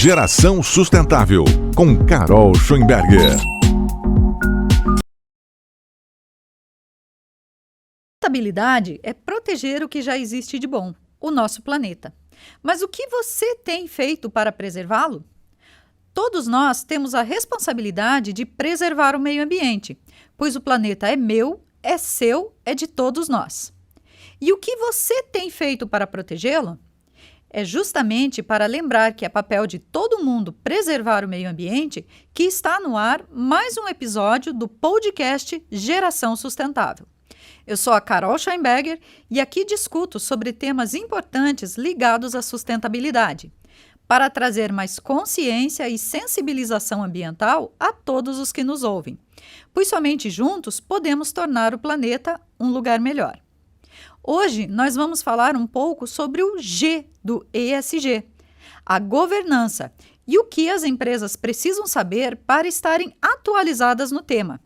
Geração Sustentável, com Carol Schoenberger. Sustentabilidade é proteger o que já existe de bom, o nosso planeta. Mas o que você tem feito para preservá-lo? Todos nós temos a responsabilidade de preservar o meio ambiente, pois o planeta é meu, é seu, é de todos nós. E o que você tem feito para protegê-lo? É justamente para lembrar que é papel de todo mundo preservar o meio ambiente que está no ar mais um episódio do podcast Geração Sustentável. Eu sou a Carol Schoenberger e aqui discuto sobre temas importantes ligados à sustentabilidade, para trazer mais consciência e sensibilização ambiental a todos os que nos ouvem, pois somente juntos podemos tornar o planeta um lugar melhor. Hoje nós vamos falar um pouco sobre o G do ESG, a governança, e o que as empresas precisam saber para estarem atualizadas no tema.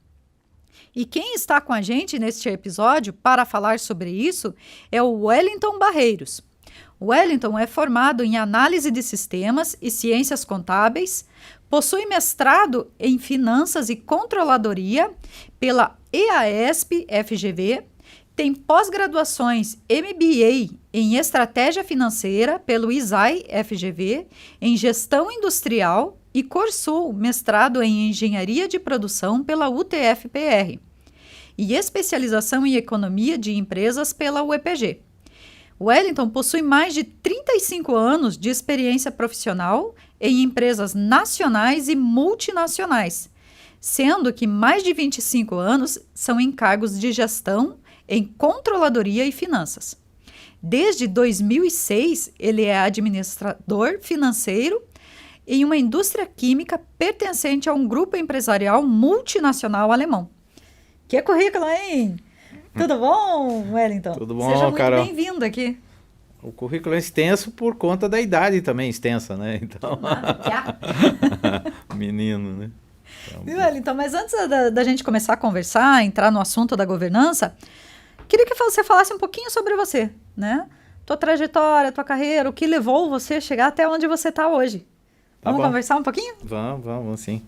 E quem está com a gente neste episódio para falar sobre isso é o Wellington Barreiros. O Wellington é formado em Análise de Sistemas e Ciências Contábeis, possui mestrado em Finanças e Controladoria pela EASP-FGV, tem pós-graduações MBA em Estratégia Financeira pelo ISAI-FGV, em Gestão Industrial e cursou mestrado em Engenharia de Produção pela UTF-PR e especialização em Economia de Empresas pela UEPG. Wellington possui mais de 35 anos de experiência profissional em empresas nacionais e multinacionais, sendo que mais de 25 anos são em cargos de gestão em controladoria e finanças. Desde 2006, ele é administrador financeiro em uma indústria química pertencente a um grupo empresarial multinacional alemão. Que currículo, hein? Tudo bom, Wellington? Tudo bom, Seja muito Carol. bem-vindo aqui. O currículo é extenso por conta da idade também, extensa, né? Então, menino, né? Então, Wellington, mas antes da gente começar a conversar, entrar no assunto da governança, queria que você falasse um pouquinho sobre você, né? Tua trajetória, tua carreira, o que levou você a chegar até onde você está hoje. Vamos conversar um pouquinho? Vamos sim.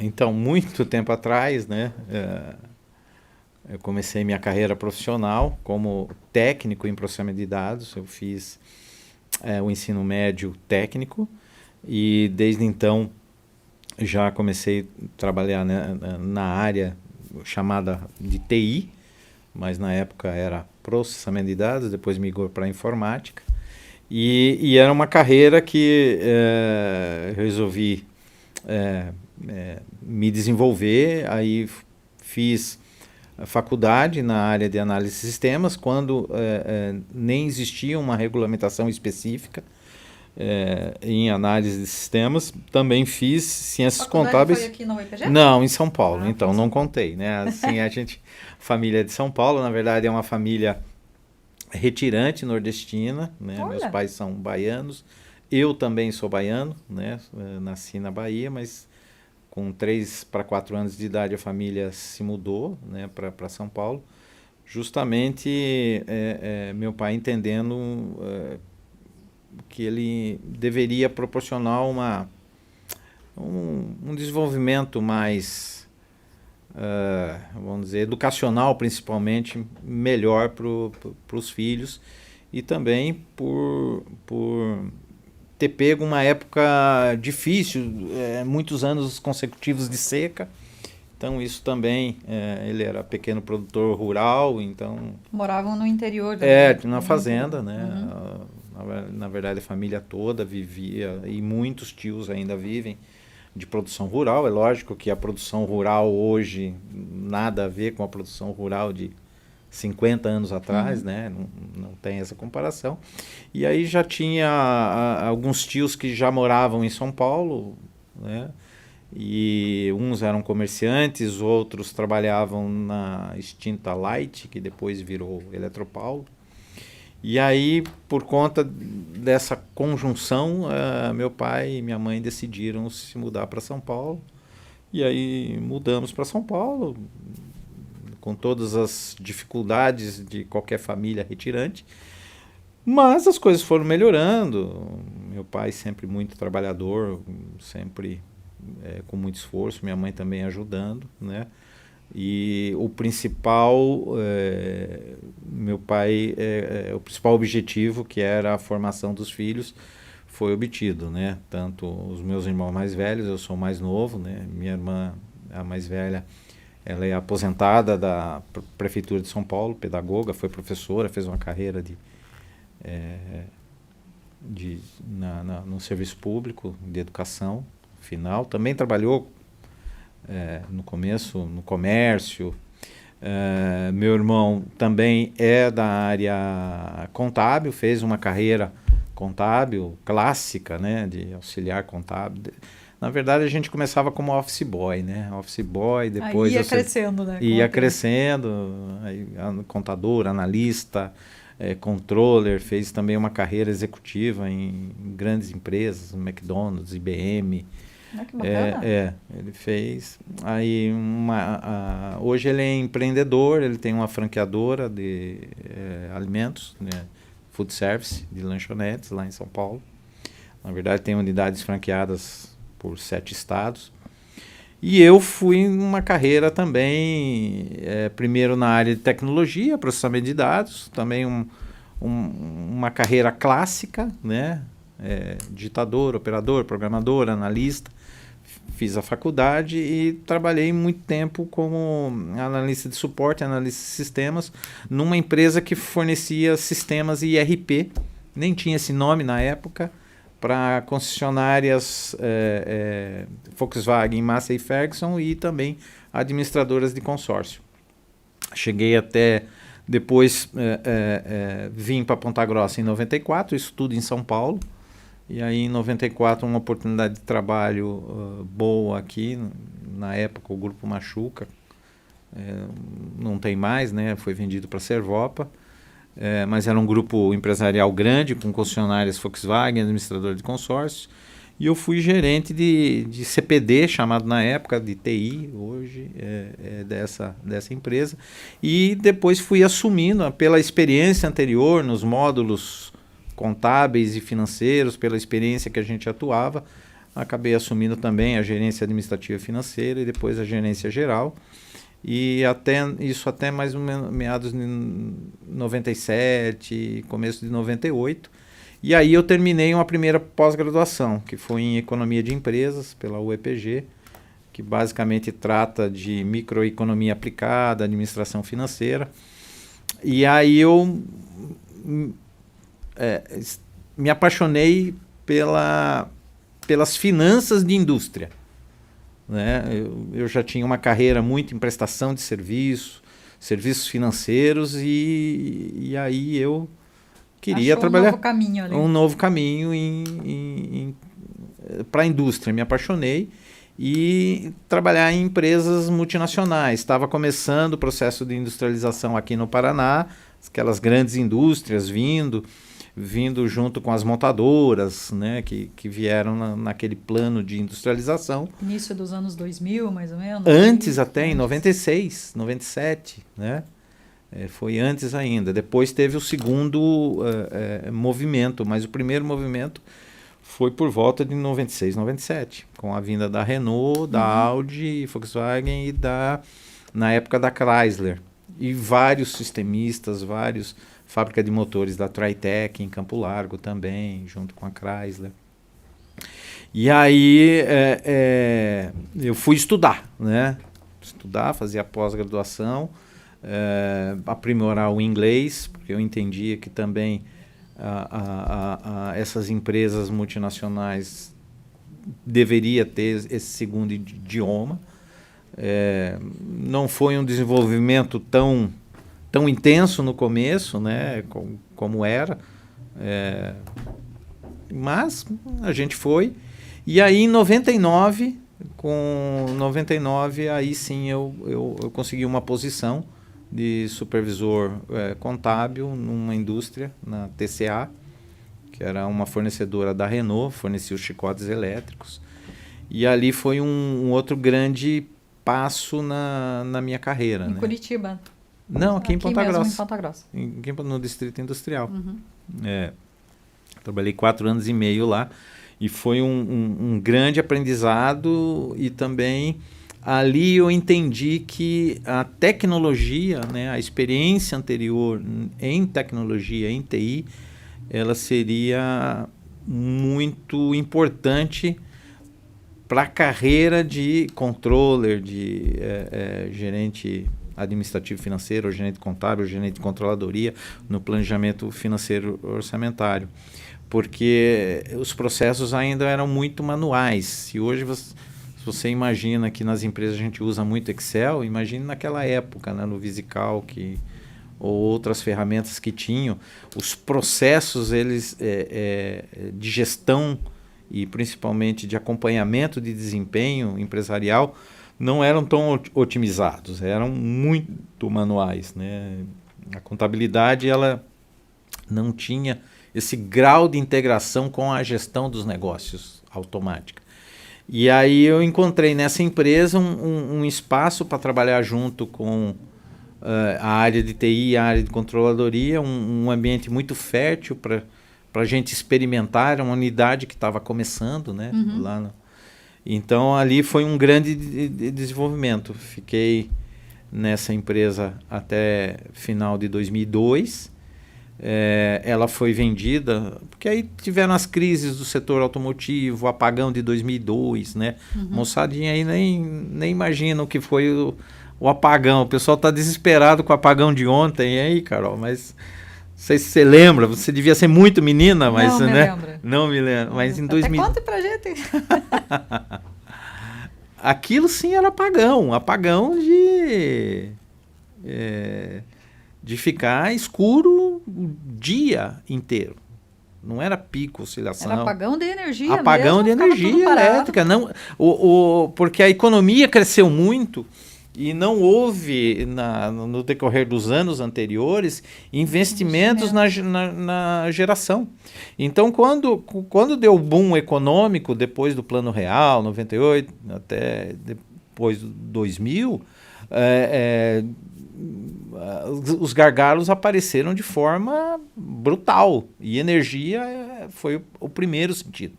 Então, muito tempo atrás, né? Eu comecei minha carreira profissional como técnico em processamento de dados. Eu fiz o ensino médio técnico e desde então já comecei a trabalhar, né, na área chamada de TI, mas na época era processamento de dados, depois migrou para informática. E era uma carreira que resolvi me desenvolver. Aí fiz a faculdade na área de análise de sistemas, quando nem existia uma regulamentação específica em análise de sistemas. Também fiz ciências contábeis. Foi aqui na UEPG? Não, em São Paulo, então não contei, né? Assim, família de São Paulo, na verdade é uma família retirante nordestina, né? Meus pais são baianos, eu também sou baiano, né? Nasci na Bahia, mas com 3 para 4 anos de idade a família se mudou, né, para São Paulo, justamente meu pai entendendo que ele deveria proporcionar um desenvolvimento mais, vamos dizer, educacional principalmente, melhor para os filhos, e também por ter pego uma época difícil, muitos anos consecutivos de seca. Então isso também, ele era pequeno produtor rural, então... Moravam no interior. Na fazenda, né? Na verdade a família toda vivia, e muitos tios ainda vivem, de produção rural. É lógico que a produção rural hoje nada a ver com a produção rural de 50 anos atrás, né? Não tem essa comparação. E aí já tinha alguns tios que já moravam em São Paulo, né? E uns eram comerciantes, outros trabalhavam na extinta Light, que depois virou Eletropaulo. E aí, por conta dessa conjunção, meu pai e minha mãe decidiram se mudar para São Paulo. E aí mudamos para São Paulo, com todas as dificuldades de qualquer família retirante. Mas as coisas foram melhorando. Meu pai sempre muito trabalhador, sempre com muito esforço, minha mãe também ajudando, né? E o principal, meu pai, o principal objetivo, que era a formação dos filhos, foi obtido, né? Tanto os meus irmãos mais velhos, eu sou o mais novo, né? Minha irmã, a mais velha, ela é aposentada da Prefeitura de São Paulo, pedagoga, foi professora, fez uma carreira no serviço público de educação final. Também trabalhou no começo no comércio. Meu irmão também é da área contábil, fez uma carreira contábil clássica, né, de auxiliar contábil. Na verdade, a gente começava como office boy, né? Office boy, depois... Aí ia crescendo, né? Ia crescendo, aí, contador, analista, controller, fez também uma carreira executiva em grandes empresas, McDonald's, IBM. Que bacana. Ele fez. Aí hoje ele é empreendedor, ele tem uma franqueadora de alimentos, né? Food service, de lanchonetes lá em São Paulo. Na verdade, tem unidades franqueadas por 7 estados. E eu fui uma carreira também, primeiro na área de tecnologia, processamento de dados, também uma carreira clássica, né? Digitador, operador, programador, analista. Fiz a faculdade e trabalhei muito tempo como analista de suporte, analista de sistemas, numa empresa que fornecia sistemas IRP, nem tinha esse nome na época, para concessionárias Volkswagen, Massey e Ferguson e também administradoras de consórcio. Cheguei até, depois vim para Ponta Grossa em 94, isso tudo em São Paulo. E aí em 94 uma oportunidade de trabalho boa aqui, na época o Grupo Machuca, não tem mais, né? Foi vendido para a Servopa, mas era um grupo empresarial grande, com concessionárias Volkswagen, administrador de consórcios, e eu fui gerente de CPD, chamado na época de TI, hoje dessa empresa, e depois fui assumindo, pela experiência anterior nos módulos contábeis e financeiros, pela experiência que a gente atuava, acabei assumindo também a gerência administrativa financeira e depois a gerência geral. E até mais ou menos meados de 97, começo de 98. E aí eu terminei uma primeira pós-graduação, que foi em Economia de Empresas, pela UEPG, que basicamente trata de microeconomia aplicada, administração financeira. E aí eu me apaixonei pelas finanças de indústria, né? Eu já tinha uma carreira muito em prestação de serviços financeiros e aí eu queria trabalhar um novo caminho para a indústria. Me apaixonei e trabalhar em empresas multinacionais. Estava começando o processo de industrialização aqui no Paraná, aquelas grandes indústrias vindo junto com as montadoras, né, que vieram naquele plano de industrialização. Início dos anos 2000, mais ou menos? Antes até, em 96, 97, né? Foi antes ainda. Depois teve o segundo movimento, mas o primeiro movimento foi por volta de 96, 97, com a vinda da Renault, da Audi, Volkswagen e na época da Chrysler. E vários sistemistas, fábrica de motores da Tritec em Campo Largo também, junto com a Chrysler. E aí eu fui estudar, né? Fazer a pós-graduação, aprimorar o inglês, porque eu entendia que também essas empresas multinacionais deveria ter esse segundo idioma. Não foi um desenvolvimento tão intenso no começo, né, como era, mas a gente foi. E aí em 99, aí sim eu consegui uma posição de supervisor contábil numa indústria, na TCA, que era uma fornecedora da Renault, fornecia os chicotes elétricos. E ali foi um outro grande passo na minha carreira. Em né? Curitiba? Não, aqui em Ponta mesmo, Grossa. em Ponta Grossa. No Distrito Industrial. Trabalhei 4 anos e meio lá e foi um grande aprendizado e também ali eu entendi que a tecnologia, né, a experiência anterior em tecnologia, em TI, ela seria muito importante para a carreira de controller, de gerente administrativo financeiro, gerente contábil, gerente de controladoria no planejamento financeiro orçamentário. Porque os processos ainda eram muito manuais. Se hoje se você imagina que nas empresas a gente usa muito Excel, imagine naquela época, né, no Visical, ou outras ferramentas que tinham, os processos eles, de gestão e principalmente de acompanhamento de desempenho empresarial não eram tão otimizados, eram muito manuais, né? A contabilidade ela não tinha esse grau de integração com a gestão dos negócios automática. E aí eu encontrei nessa empresa um espaço para trabalhar junto com a área de TI, a área de controladoria, um ambiente muito fértil para a gente experimentar, uma unidade que estava começando, né? Então ali foi um grande desenvolvimento. Fiquei nessa empresa até final de 2002. Ela foi vendida, porque aí tiveram as crises do setor automotivo, o apagão de 2002, né? Moçadinha aí nem imagina o que foi o apagão. O pessoal está desesperado com o apagão de ontem, e aí, Carol, mas não sei se você lembra, você devia ser muito menina, mas não me né? lembro. Não me lembro. Mas em Até 2000... conta pra gente. Aquilo sim era apagão de ficar escuro o dia inteiro. Não era pico, oscilação. Era apagão de energia apagão mesmo, de energia elétrica. Não, porque a economia cresceu muito e não houve, no decorrer dos anos anteriores, investimentos na geração. Então, quando deu o boom econômico, depois do Plano Real, 98, até depois do 2000, os gargalos apareceram de forma brutal. E energia foi o primeiro sentido.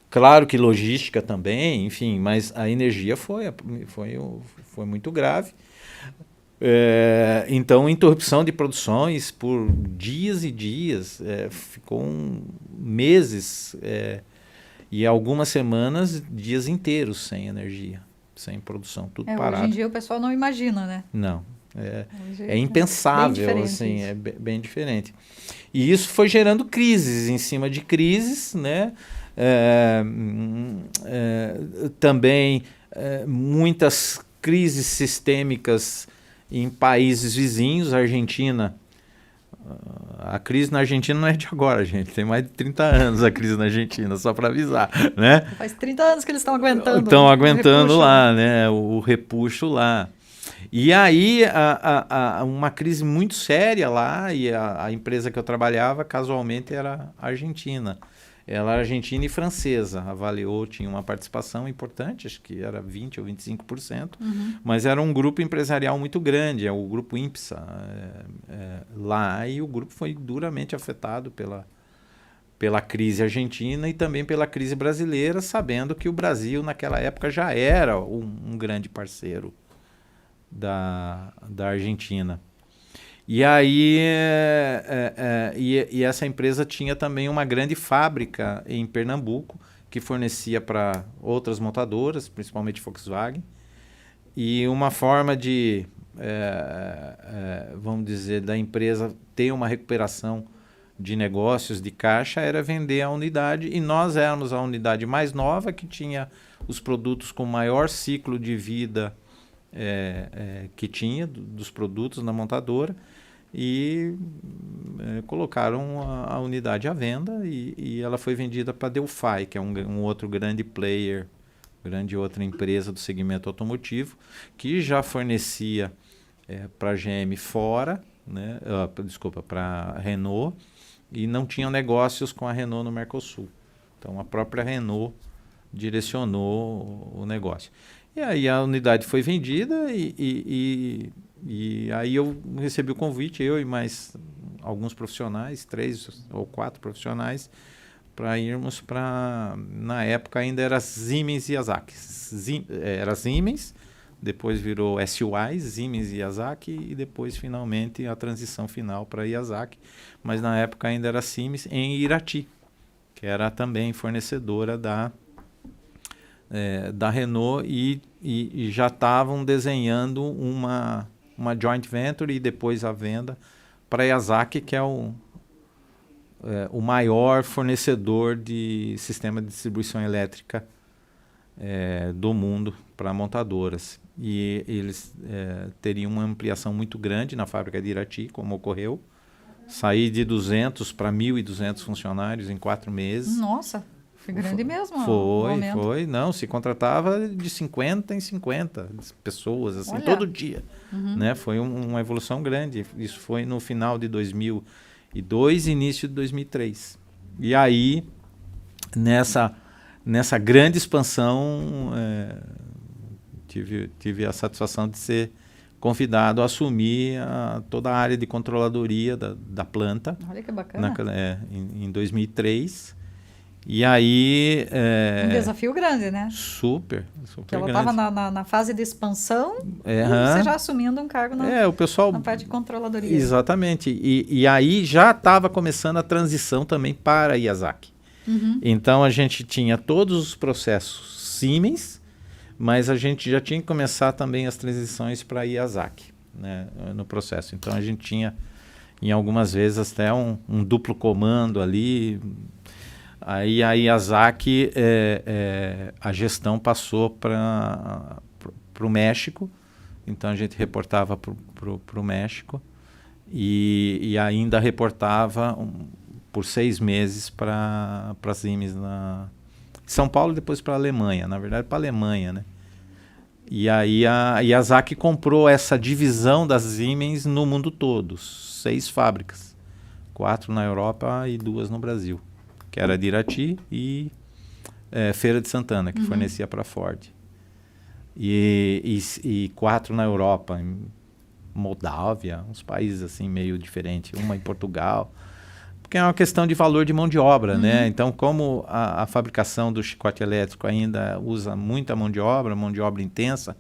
Claro que logística também, enfim, mas a energia foi muito grave. Então, interrupção de produções por dias e dias, ficou meses e algumas semanas, dias inteiros sem energia, sem produção, tudo parado. Hoje em dia o pessoal não imagina, né? Não. É impensável, bem assim, é bem diferente. E isso foi gerando crises em cima de crises, né? Também muitas crises sistêmicas em países vizinhos. A crise na Argentina não é de agora, gente. Tem mais de 30 anos a crise na Argentina, só para avisar, né? Faz 30 anos que eles estão aguentando. Estão aguentando lá, né? O repuxo lá. E aí, uma crise muito séria lá, e a empresa que eu trabalhava, casualmente, era argentina. Ela era argentina e francesa. A Valeo tinha uma participação importante, acho que era 20% ou 25%, mas era um grupo empresarial muito grande, o grupo IMPSA lá, e o grupo foi duramente afetado pela crise argentina e também pela crise brasileira, sabendo que o Brasil, naquela época, já era um grande parceiro da Argentina. E aí, e essa empresa tinha também uma grande fábrica em Pernambuco, que fornecia para outras montadoras, principalmente Volkswagen. E uma forma de, vamos dizer, da empresa ter uma recuperação de negócios, de caixa, era vender a unidade. E nós éramos a unidade mais nova, que tinha os produtos com maior ciclo de vida que tinha dos produtos na montadora, e colocaram a unidade à venda, e ela foi vendida para a Delphi, que é um outro grande player, outra empresa do segmento automotivo, que já fornecia para a GM fora, né? Desculpa, para a Renault, e não tinha negócios com a Renault no Mercosul. Então a própria Renault direcionou o negócio. E aí a unidade foi vendida, e aí eu recebi o convite, eu e mais alguns profissionais, 3 ou 4 profissionais, para irmos para... Na época ainda era Siemens e Yazaki. Era Siemens, depois virou SUI, Siemens e Yazaki, e depois finalmente a transição final para Yazaki. Mas na época ainda era Siemens em Irati, que era também fornecedora da Renault, e já estavam desenhando uma joint venture e depois a venda para a Yazaki, que é o maior fornecedor de sistema de distribuição elétrica do mundo para montadoras. E eles teriam uma ampliação muito grande na fábrica de Irati, como ocorreu. Sair de 200 para 1.200 funcionários em 4 meses. Nossa, foi grande mesmo. Foi. Não, se contratava de 50 em 50 pessoas, assim, Olha. todo dia. Né? Foi uma evolução grande. Isso foi no final de 2002 e início de 2003. E aí, nessa grande expansão, tive a satisfação de ser convidado a assumir toda a área de controladoria da planta. Olha que bacana. Em 2003. E aí... Um desafio grande, né? Super Porque ela grande. estava na fase de expansão e você já assumindo um cargo o pessoal, na parte de controladoria. Exatamente. E aí já estava começando a transição também para a Yazaki. Então a gente tinha todos os processos Siemens, mas a gente já tinha que começar também as transições para a Yazaki, né, no processo. Então a gente tinha, em algumas vezes, até um duplo comando ali. Aí a Yazaki, a gestão passou para o México, então a gente reportava para o México e ainda reportava por 6 meses para Siemens na São Paulo, depois para a Alemanha, na verdade para a Alemanha, né? E aí a Yazaki comprou essa divisão das Siemens no mundo todo, 6 fábricas, 4 na Europa e 2 no Brasil, que era de Irati e Feira de Santana, que fornecia para a Ford. E 4 na Europa, em Moldávia, uns países assim meio diferentes, uma em Portugal, porque é uma questão de valor de mão de obra, né? Então, como a fabricação do chicote elétrico ainda usa muita mão de obra intensa,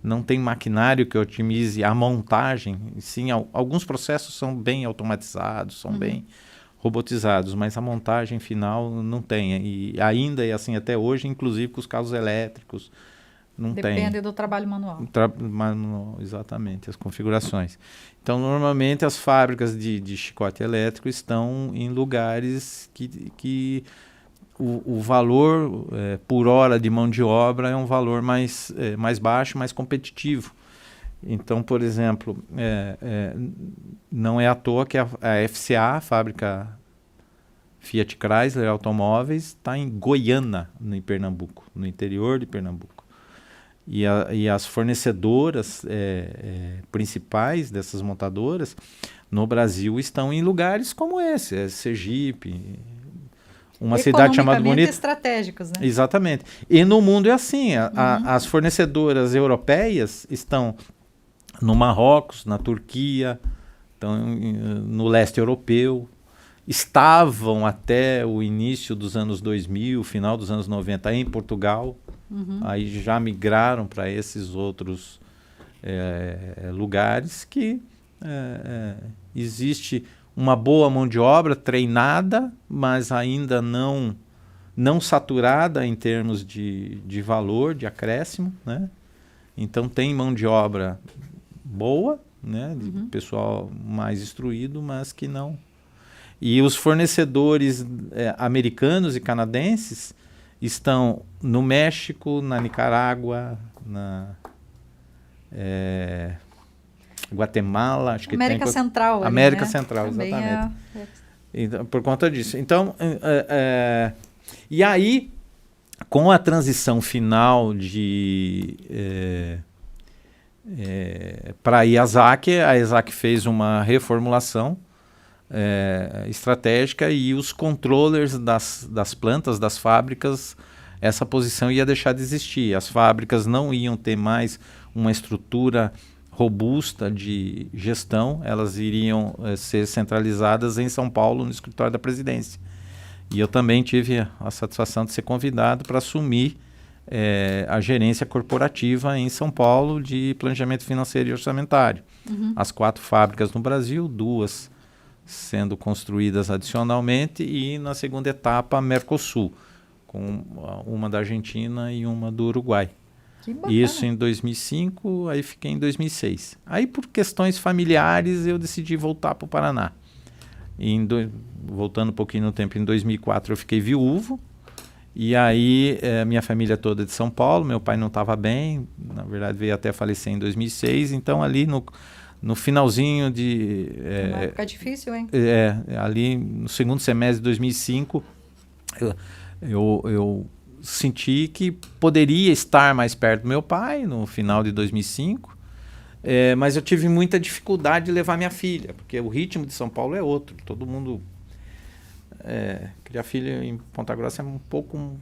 não tem maquinário que otimize a montagem. Sim, alguns processos são bem automatizados, são bem robotizados, mas a montagem final não tem. E ainda é assim até hoje, inclusive com os carros elétricos, não tem. Depende do trabalho manual. Exatamente, as configurações. Então, normalmente, as fábricas de chicote elétrico estão em lugares que o valor por hora de mão de obra é um valor mais baixo, mais competitivo. Então, por exemplo, não é à toa que a FCA, a fábrica Fiat Chrysler Automóveis, está em Goiânia, em Pernambuco, no interior de Pernambuco. E as fornecedoras principais dessas montadoras no Brasil estão em lugares como esse, Sergipe, uma cidade chamada Bonito. Estratégicos, né? Exatamente. E no mundo é assim, as fornecedoras europeias estão no Marrocos, na Turquia, estão no leste europeu, estavam até o início dos anos 2000, final dos anos 90 em Portugal. Aí já migraram para esses outros lugares que existe uma boa mão de obra treinada, mas ainda não saturada em termos de valor, de acréscimo, né? Então tem mão de obra boa, né? De pessoal mais instruído, mas que não. E os fornecedores americanos e canadenses estão no México, na Nicarágua, na Guatemala, acho que América tem Central. Ali, América né? Central, Também exatamente. Então, por conta disso. Então, e aí, com a transição final para a Yazaki fez uma reformulação estratégica e os controllers das plantas, das fábricas, essa posição ia deixar de existir. As fábricas não iam ter mais uma estrutura robusta de gestão, elas iriam ser centralizadas em São Paulo, no escritório da presidência. E eu também tive a satisfação de ser convidado para assumir a gerência corporativa em São Paulo de planejamento financeiro e orçamentário. As 4 fábricas no Brasil, 2 sendo construídas adicionalmente, e na segunda etapa Mercosul, com uma da Argentina e uma do Uruguai. Que bacana. Isso em 2005, aí fiquei em 2006. Aí por questões familiares eu decidi voltar para o Paraná. Voltando um pouquinho no tempo, em 2004 eu fiquei viúvo, e aí minha família toda de São Paulo, meu pai não estava bem, na verdade veio até falecer em 2006, então ali no finalzinho de... Uma época difícil, hein? Ali no segundo semestre de 2005, eu senti que poderia estar mais perto do meu pai no final de 2005, mas eu tive muita dificuldade de levar minha filha, porque o ritmo de São Paulo é outro. Todo mundo... criar filha em Ponta Grossa é um pouco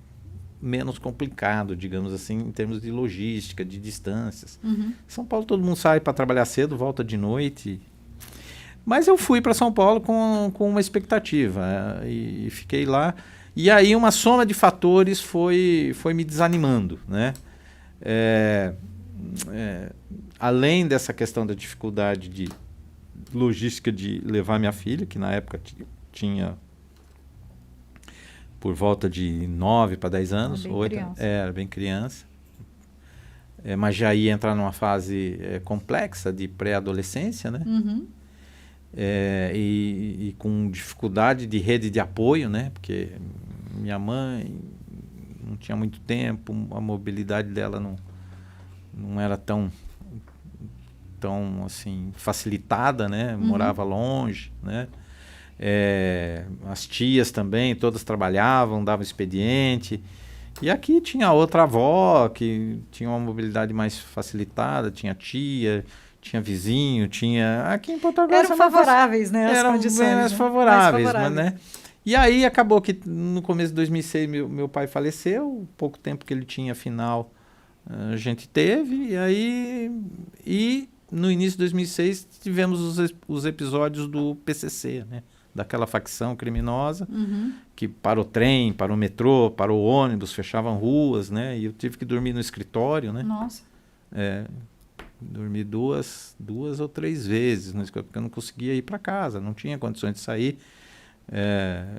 menos complicado, digamos assim, em termos de logística, de distâncias. São Paulo todo mundo sai para trabalhar cedo, volta de noite. Mas eu fui para São Paulo com uma expectativa, e fiquei lá. E aí uma soma de fatores foi me desanimando, né? Além dessa questão da dificuldade de logística de levar minha filha, que na época tinha por volta de 9 para 10 anos. Era bem criança. Mas já ia entrar numa fase complexa de pré-adolescência, né? E com dificuldade de rede de apoio, né? Porque minha mãe não tinha muito tempo, a mobilidade dela não era tão assim facilitada, né? Morava longe, né? As tias também, todas trabalhavam, davam expediente. E aqui tinha outra avó que tinha uma mobilidade mais facilitada, tinha tia, tinha vizinho, tinha... Aqui em Ponta Grossa... Eram favoráveis, né? Eram condições, bem mais né? favoráveis, Mais mas, né? E aí acabou que no começo de 2006 meu pai faleceu, pouco tempo que ele tinha, afinal, a gente teve, e no início de 2006 tivemos os episódios do PCC, né? Daquela facção criminosa, que parou trem, parou metrô, parou ônibus, fechavam ruas, né? E eu tive que dormir no escritório, né? Nossa. Dormi duas ou 3 vezes, né? Porque eu não conseguia ir para casa, não tinha condições de sair.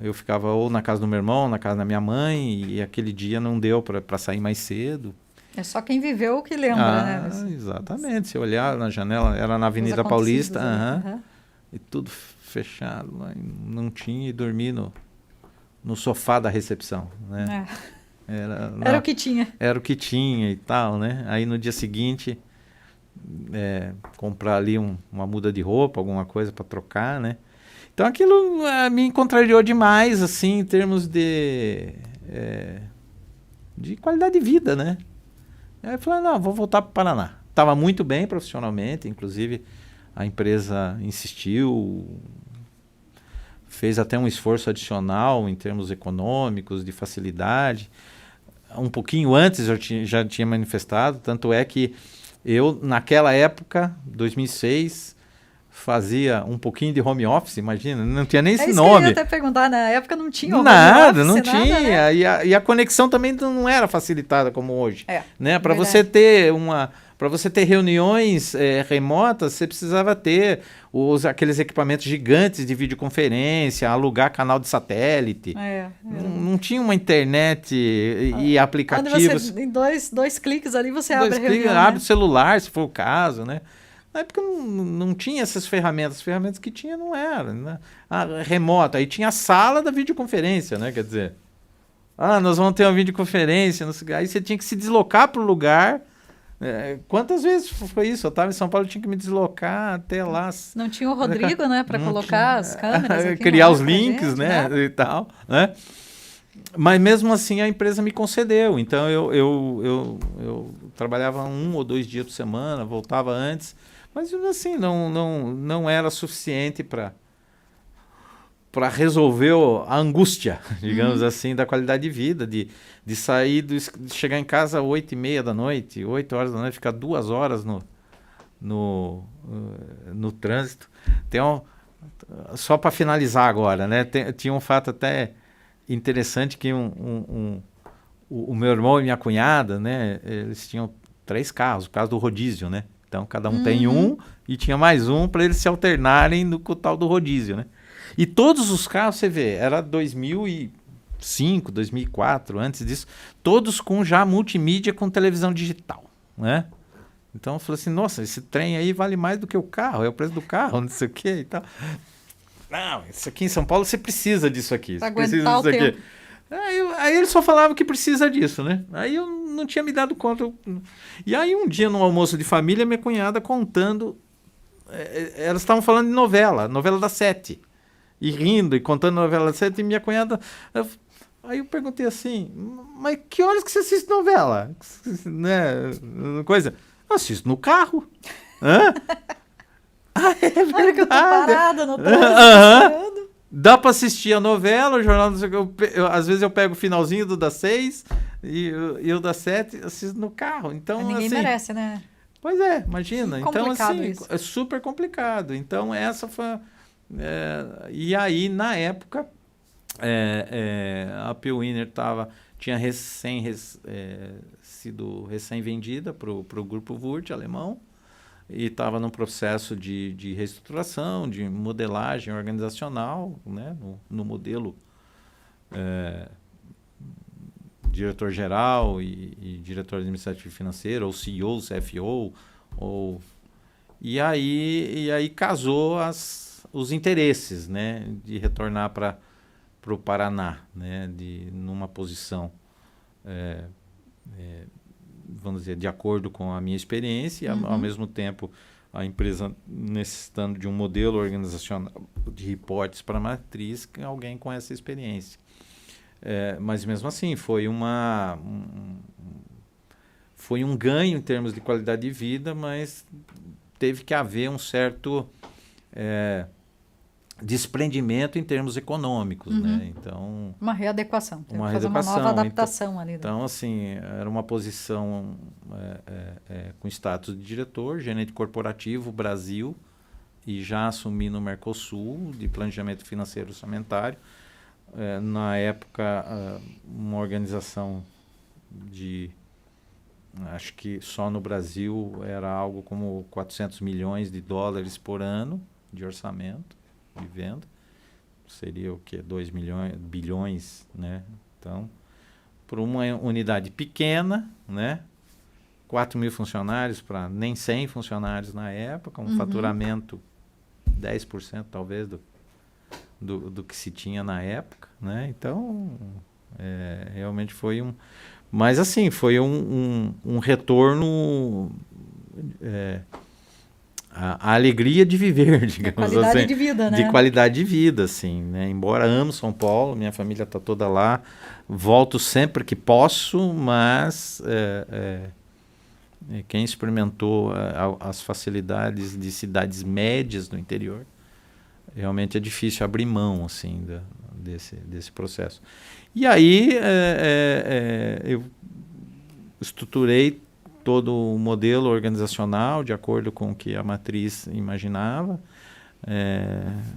Eu ficava ou na casa do meu irmão, na casa da minha mãe, e aquele dia não deu para sair mais cedo. É só quem viveu que lembra, né? Exatamente. Se olhar na janela, era na Avenida Paulista, e tudo fechado, não tinha, e dormi no sofá da recepção, né? Era o que tinha. Era o que tinha e tal, né? Aí no dia seguinte, comprar ali uma muda de roupa, alguma coisa para trocar, né? Então aquilo me contrariou demais, assim, em termos de qualidade de vida, né? Aí eu falei, não, vou voltar para o Paraná. Estava muito bem profissionalmente, inclusive a empresa insistiu, fez até um esforço adicional em termos econômicos, de facilidade. Um pouquinho antes eu já tinha manifestado, tanto é que eu, naquela época, 2006, fazia um pouquinho de home office, imagina, não tinha nem esse nome. Que eu ia até perguntar, na época não tinha home nada, office, não tinha, né? e a conexão também não era facilitada como hoje, né? Para você ter reuniões remotas, você precisava ter aqueles equipamentos gigantes de videoconferência, alugar canal de satélite. Não tinha uma internet e aplicativos. Em dois cliques ali você abre a reunião. Abre o celular, se for o caso, né? Na época não tinha essas ferramentas. As ferramentas que tinha não eram, né? Remota. Aí tinha a sala da videoconferência, né? Quer dizer, nós vamos ter uma videoconferência. Aí você tinha que se deslocar para o lugar. Quantas vezes foi isso? Eu estava em São Paulo, eu tinha que me deslocar até lá. Não tinha o Rodrigo, né? Para colocar as câmeras aqui. Criar os links, né? E tal, né? Mas mesmo assim a empresa me concedeu. Então eu trabalhava 1 ou 2 dias por semana, voltava antes. Mas assim, não era suficiente para resolver a angústia, digamos assim, da qualidade de vida, de sair, de chegar em casa às 8h30 da noite, 8 horas da noite, ficar 2 horas no trânsito. Só para finalizar agora, né? Tinha um fato até interessante que o meu irmão e minha cunhada, né? Eles tinham 3 carros, por causa do rodízio, né? Então, cada um tem um e tinha mais um para eles se alternarem no tal do rodízio, né? E todos os carros, você vê, era 2005, 2004, antes disso, todos com já multimídia com televisão digital, né? Então eu falei assim, nossa, esse trem aí vale mais do que o carro, é o preço do carro, não sei o que e tal. Não, isso aqui em São Paulo você precisa disso aqui. Pra Você precisa aguentar o disso aqui. tempo. Aí ele só falava que precisa disso, né? Aí eu não tinha me dado conta. E aí um dia no almoço de família, minha cunhada contando, elas estavam falando de novela da Sete. E rindo e contando novela da Sete, e minha cunhada... Aí eu perguntei assim, mas que horas que você assiste novela? Né? Coisa... Eu assisto no carro. Hã? É verdade. Olha que eu tô parada no trânsito. Dá para assistir a novela, o jornal, às vezes eu pego o finalzinho do das 6 e o das 7 assisto no carro. Então, Ninguém assim, merece, né? Pois é, imagina. Que Então, complicado assim, isso. é super complicado. Então, essa foi... e aí, na época, a Pillwinner tinha sido recém-vendida para o Grupo Wurth, alemão, e estava num processo de reestruturação, de modelagem organizacional, né, no modelo diretor-geral e diretor administrativo financeiro, ou CEO, CFO, e aí casou os interesses, né, de retornar para o Paraná, né, numa posição, vamos dizer, de acordo com a minha experiência, e ao mesmo tempo a empresa necessitando de um modelo organizacional de reportes para a matriz, que alguém com essa experiência. Mas mesmo assim, foi um ganho em termos de qualidade de vida, mas teve que haver um certo desprendimento em termos econômicos, né? Então, uma readequação. Uma nova adaptação ali. Então, assim, era uma posição com status de diretor, gerente corporativo Brasil, e já assumi no Mercosul, de planejamento financeiro orçamentário. Na época, uma organização acho que só no Brasil era algo como 400 milhões de dólares por ano de orçamento de venda. Seria o quê? 2 bilhões, né? Então, por uma unidade pequena, né? 4 mil funcionários para nem 100 funcionários na época, um faturamento 10% talvez do que se tinha na época, né? Então, realmente foi mas assim, foi um retorno, a alegria de viver, digamos qualidade assim. de vida, né? De qualidade de vida, assim, né? Embora amo São Paulo, minha família está toda lá, volto sempre que posso, mas quem experimentou as facilidades de cidades médias no interior, realmente é difícil abrir mão, assim, desse processo. E aí eu estruturei todo o modelo organizacional de acordo com o que a matriz imaginava,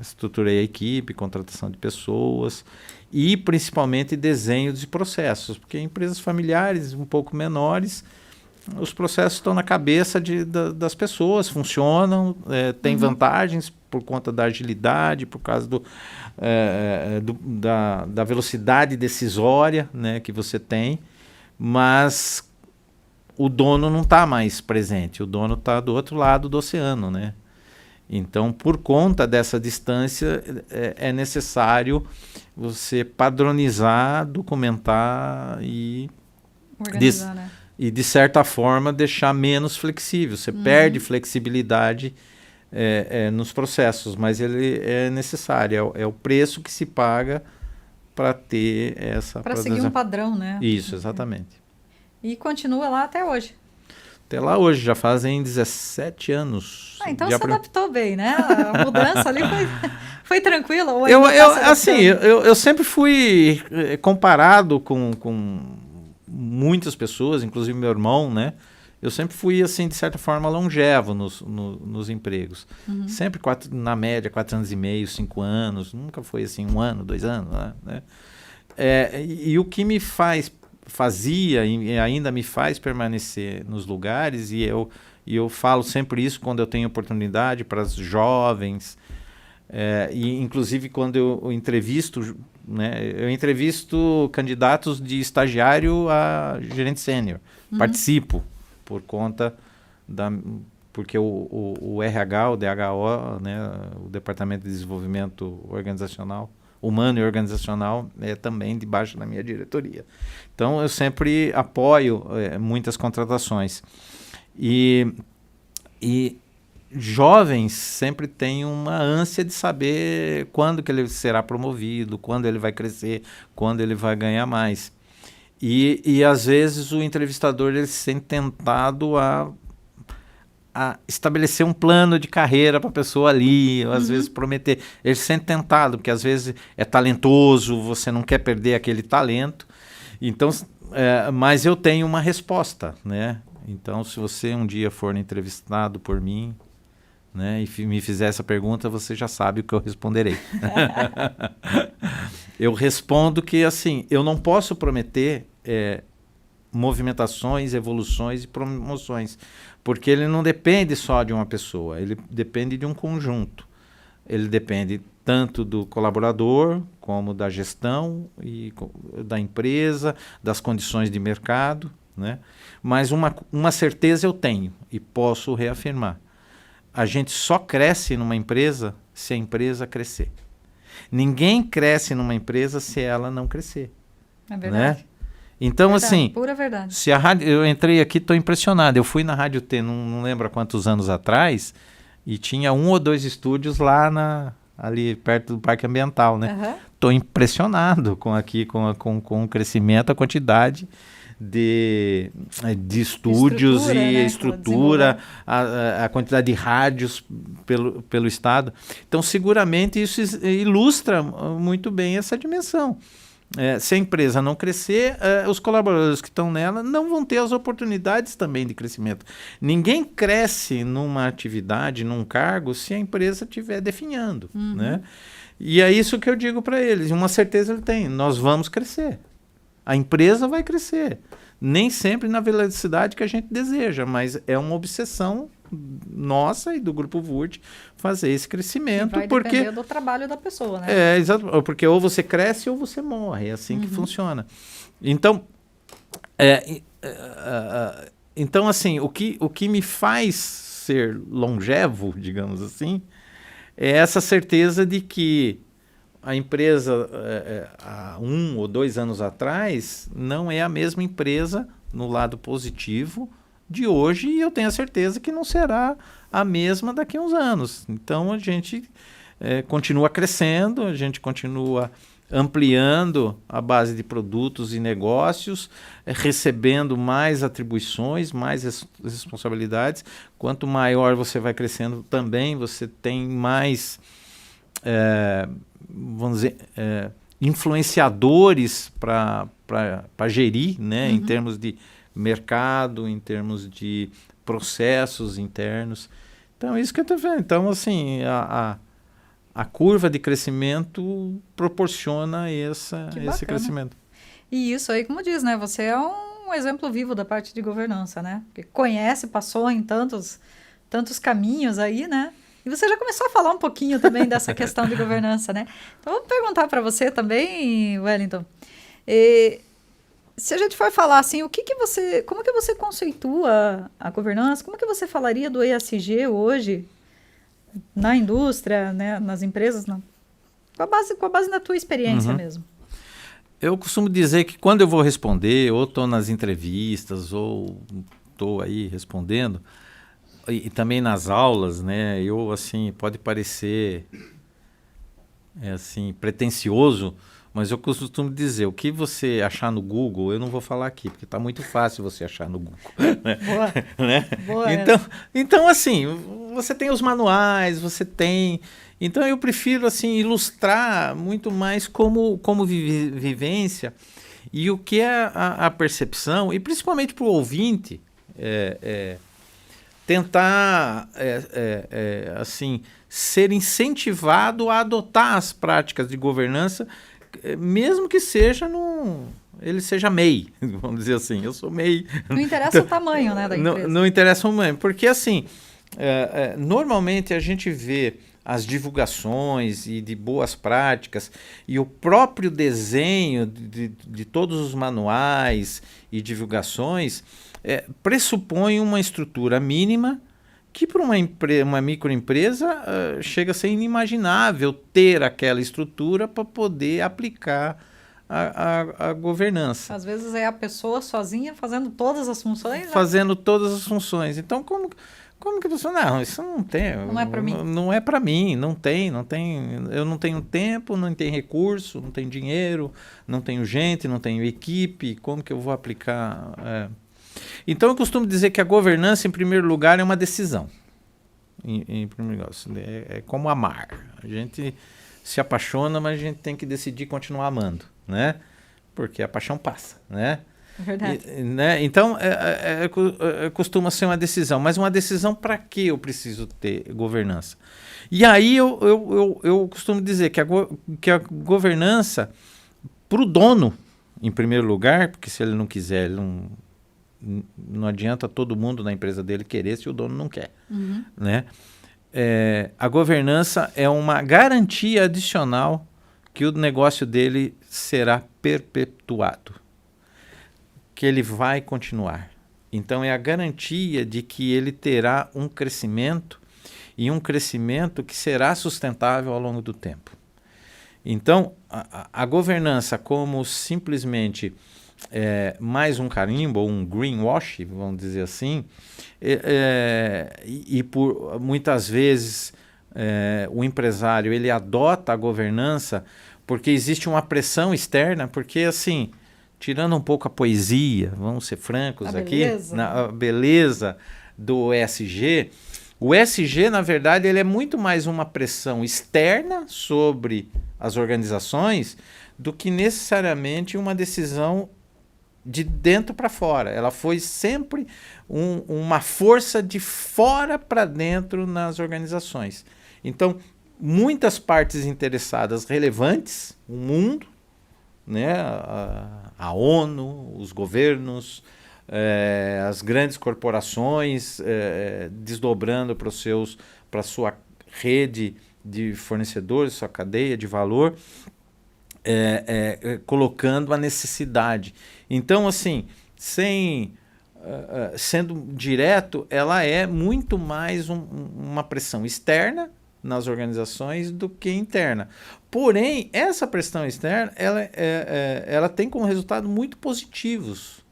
estruturei a equipe, contratação de pessoas e principalmente desenho de processos, porque empresas familiares um pouco menores, os processos estão na cabeça das pessoas, funcionam, tem vantagens por conta da agilidade, por causa da velocidade decisória, né, que você tem, mas o dono não está mais presente, o dono está do outro lado do oceano, né? Então, por conta dessa distância, é necessário você padronizar, documentar e organizar, né? E, de certa forma, deixar menos flexível. Você perde flexibilidade nos processos, mas ele é necessário. É o preço que se paga para ter essa... Para seguir um padrão, né? Isso, exatamente. E continua lá até hoje. Até lá hoje, já fazem 17 anos. Então se adaptou bem, né? A mudança ali foi tranquila? Ou eu sempre fui comparado com muitas pessoas, inclusive meu irmão, né? eu sempre fui, assim, de certa forma, longevo nos empregos. Sempre na média, 4 anos e meio, 5 anos. Nunca foi assim, 1 ano, 2 anos, né? E o que me fazia e ainda me faz permanecer nos lugares, e eu falo sempre isso quando eu tenho oportunidade para os jovens, e inclusive quando eu entrevisto, né, eu entrevisto candidatos de estagiário a gerente sênior, participo por conta porque o RH, o DHO, né, o Departamento de Desenvolvimento Organizacional, Humano e Organizacional, é também debaixo da minha diretoria. Então, eu sempre apoio muitas contratações. E jovens sempre têm uma ânsia de saber quando que ele será promovido, quando ele vai crescer, quando ele vai ganhar mais. E às vezes, o entrevistador ele se sente tentado a estabelecer um plano de carreira para a pessoa ali, ou às vezes prometer. Ele se sente tentado, porque às vezes é talentoso, você não quer perder aquele talento. Então, mas eu tenho uma resposta, né? Então, se você um dia for entrevistado por mim, né, e me fizer essa pergunta, você já sabe o que eu responderei. Eu respondo que, assim, eu não posso prometer movimentações, evoluções e promoções, porque ele não depende só de uma pessoa, ele depende de um conjunto. Ele depende tanto do colaborador, como da gestão e da empresa, das condições de mercado, né? Mas uma certeza eu tenho e posso reafirmar. A gente só cresce numa empresa se a empresa crescer. Ninguém cresce numa empresa se ela não crescer. É verdade. Né? Então, verdade, assim, pura verdade. Se a rádio, eu entrei aqui, estou impressionado. Eu fui na Rádio T, não lembro há quantos anos atrás, e tinha 1 ou 2 estúdios lá ali perto do Parque Ambiental, né? Estou impressionado com o crescimento, a quantidade de estúdios e estrutura, a quantidade de rádios pelo estado. Então, seguramente, isso ilustra muito bem essa dimensão. Se a empresa não crescer, os colaboradores que estão nela não vão ter as oportunidades também de crescimento. Ninguém cresce numa atividade, num cargo, se a empresa estiver definhando. Né? E é isso que eu digo para eles. Uma certeza ele tem, nós vamos crescer. A empresa vai crescer. Nem sempre na velocidade que a gente deseja, mas é uma obsessão nossa e do Grupo Vurt fazer esse crescimento. Vai depender do trabalho da pessoa, né? Exato, porque ou você cresce ou você morre, é assim que funciona. Então, então assim, o que me faz ser longevo, digamos assim, é essa certeza de que a empresa, há 1 ou 2 anos atrás, não é a mesma empresa no lado positivo de hoje, e eu tenho a certeza que não será a mesma daqui a uns anos. Então, a gente continua crescendo, a gente continua ampliando a base de produtos e negócios, recebendo mais atribuições, mais responsabilidades. Quanto maior você vai crescendo também, você tem mais, vamos dizer, influenciadores para gerir, né, em termos de mercado, em termos de processos internos. Então, isso que eu estou vendo. Então, assim, a curva de crescimento proporciona esse crescimento. E isso aí, como diz, né? Você é um exemplo vivo da parte de governança, né? Porque conhece, passou em tantos caminhos aí, né? E você já começou a falar um pouquinho também dessa questão de governança, né? Então, vou perguntar para você também, Wellington. Se a gente for falar assim, como que você conceitua a governança? Como que você falaria do ESG hoje na indústria, né, nas empresas, com a base na tua experiência mesmo? Eu costumo dizer que quando eu vou responder, ou estou nas entrevistas, ou estou aí respondendo, e também nas aulas, né, eu, assim, pode parecer assim, pretensioso, mas eu costumo dizer, o que você achar no Google, eu não vou falar aqui, porque está muito fácil você achar no Google. Boa. Né? Boa, então, assim, você tem os manuais, você tem... Então, eu prefiro, assim, ilustrar muito mais como vivência e o que é a percepção, e principalmente para o ouvinte, tentar assim, ser incentivado a adotar as práticas de governança, mesmo que seja ele seja MEI, vamos dizer assim, eu sou MEI. Não interessa o tamanho, né, da empresa. Não interessa o tamanho, porque assim, normalmente a gente vê as divulgações e de boas práticas e o próprio desenho de todos os manuais e divulgações pressupõe uma estrutura mínima que para uma microempresa chega a ser inimaginável ter aquela estrutura para poder aplicar a governança. Às vezes é a pessoa sozinha fazendo todas as funções. Fazendo todas as funções. Então, como que você... Não, isso não tem... Não é para mim. Não é para mim, não tem. Eu não tenho tempo, não tenho recurso, não tenho dinheiro, não tenho gente, não tenho equipe. Como que eu vou aplicar... Então, eu costumo dizer que a governança, em primeiro lugar, é uma decisão. Em primeiro lugar, é como amar. A gente se apaixona, mas a gente tem que decidir continuar amando, né? Porque a paixão passa, né? Verdade. Né? Então, costuma ser uma decisão. Mas uma decisão para que eu preciso ter governança? E aí eu costumo dizer que a governança, para o dono, em primeiro lugar, porque se ele não quiser, não adianta todo mundo na empresa dele querer se o dono não quer. Uhum. Né? A governança é uma garantia adicional que o negócio dele será perpetuado, que ele vai continuar. Então, é a garantia de que ele terá um crescimento e um crescimento que será sustentável ao longo do tempo. Então, a governança como simplesmente mais um carimbo, ou um greenwash, vamos dizer assim, e por muitas vezes o empresário ele adota a governança porque existe uma pressão externa, porque assim, tirando um pouco a poesia, vamos ser francos aqui, a beleza do ESG, o ESG, na verdade, ele é muito mais uma pressão externa sobre as organizações do que necessariamente uma decisão de dentro para fora. Ela foi sempre uma força de fora para dentro nas organizações. Então, muitas partes interessadas relevantes, o mundo, né, a ONU, os governos, as grandes corporações desdobrando para a sua rede de fornecedores, sua cadeia de valor, colocando a necessidade. Então, assim, sendo direto, ela é muito mais uma pressão externa nas organizações do que interna. Porém, essa pressão externa, ela tem como resultado muito positivos.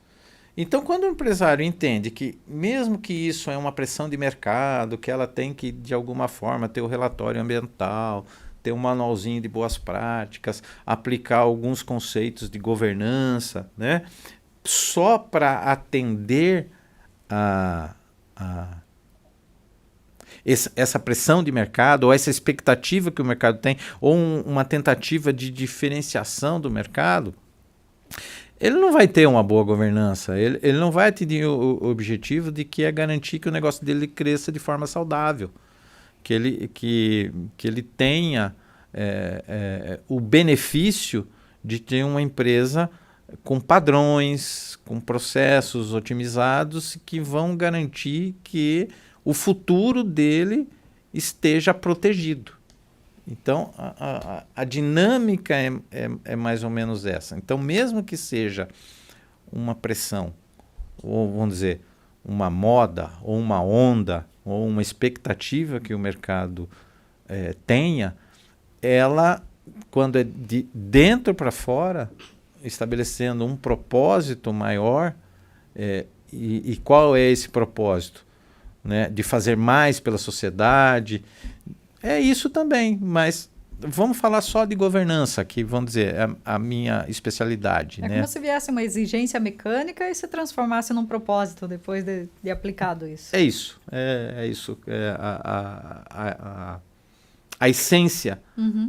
Então, quando o empresário entende que, mesmo que isso é uma pressão de mercado, que ela tem que, de alguma forma, ter o relatório ambiental, ter um manualzinho de boas práticas, aplicar alguns conceitos de governança, né? Só para atender essa pressão de mercado, ou essa expectativa que o mercado tem, ou uma tentativa de diferenciação do mercado, ele não vai ter uma boa governança, ele não vai atingir o objetivo de que é garantir que o negócio dele cresça de forma saudável, que ele tenha o benefício de ter uma empresa com padrões, com processos otimizados que vão garantir que o futuro dele esteja protegido. Então, a dinâmica é mais ou menos essa. Então, mesmo que seja uma pressão, ou vamos dizer, uma moda, ou uma onda, ou uma expectativa que o mercado tenha, ela, quando é de dentro para fora, estabelecendo um propósito maior, e qual é esse propósito? Né? De fazer mais pela sociedade, é isso também, mas vamos falar só de governança, que vamos dizer, é a minha especialidade. É, né? Como se viesse uma exigência mecânica e se transformasse num propósito depois de aplicado isso. É isso, isso, a essência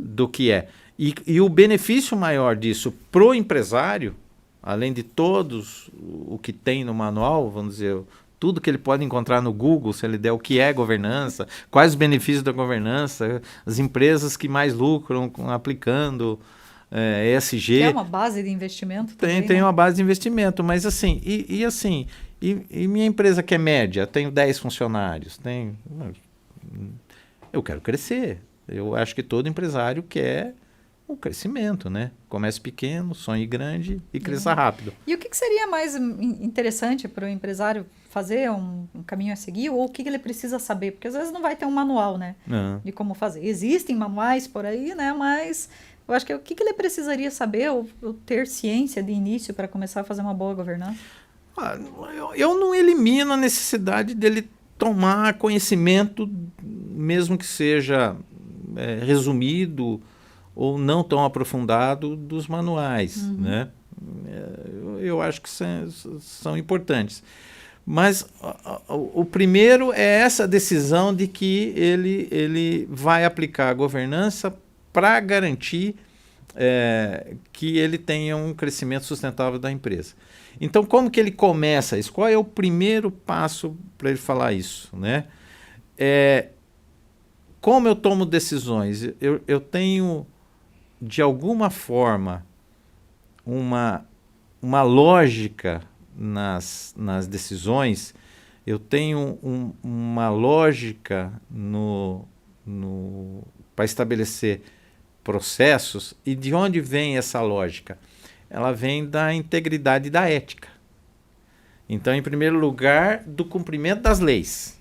do que é. E o benefício maior disso pro empresário, além de todos o que tem no manual, vamos dizer, tudo que ele pode encontrar no Google, se ele der o que é governança, quais os benefícios da governança, as empresas que mais lucram aplicando ESG. Que é uma base de investimento também, Tem né? uma base de investimento, mas assim, e minha empresa que é média, tenho 10 funcionários, eu quero crescer. Eu acho que todo empresário quer o crescimento, né? Comece pequeno, sonhe grande e cresça rápido. E o que seria mais interessante para o empresário fazer, um caminho a seguir, ou o que ele precisa saber? Porque às vezes não vai ter um manual, né? De como fazer. Existem manuais por aí, né? Mas eu acho que o que ele precisaria saber ou ter ciência de início para começar a fazer uma boa governança? Eu não elimino a necessidade dele tomar conhecimento, mesmo que seja resumido ou não tão aprofundado, dos manuais, né? Eu acho que são importantes. Mas o primeiro é essa decisão de que ele vai aplicar a governança para garantir que ele tenha um crescimento sustentável da empresa. Então, como que ele começa isso? Qual é o primeiro passo para ele falar isso, né? Como eu tomo decisões? Eu tenho, de alguma forma, uma lógica nas decisões. Eu tenho uma lógica para estabelecer processos. E de onde vem essa lógica? Ela vem da integridade da ética. Então, em primeiro lugar, do cumprimento das leis.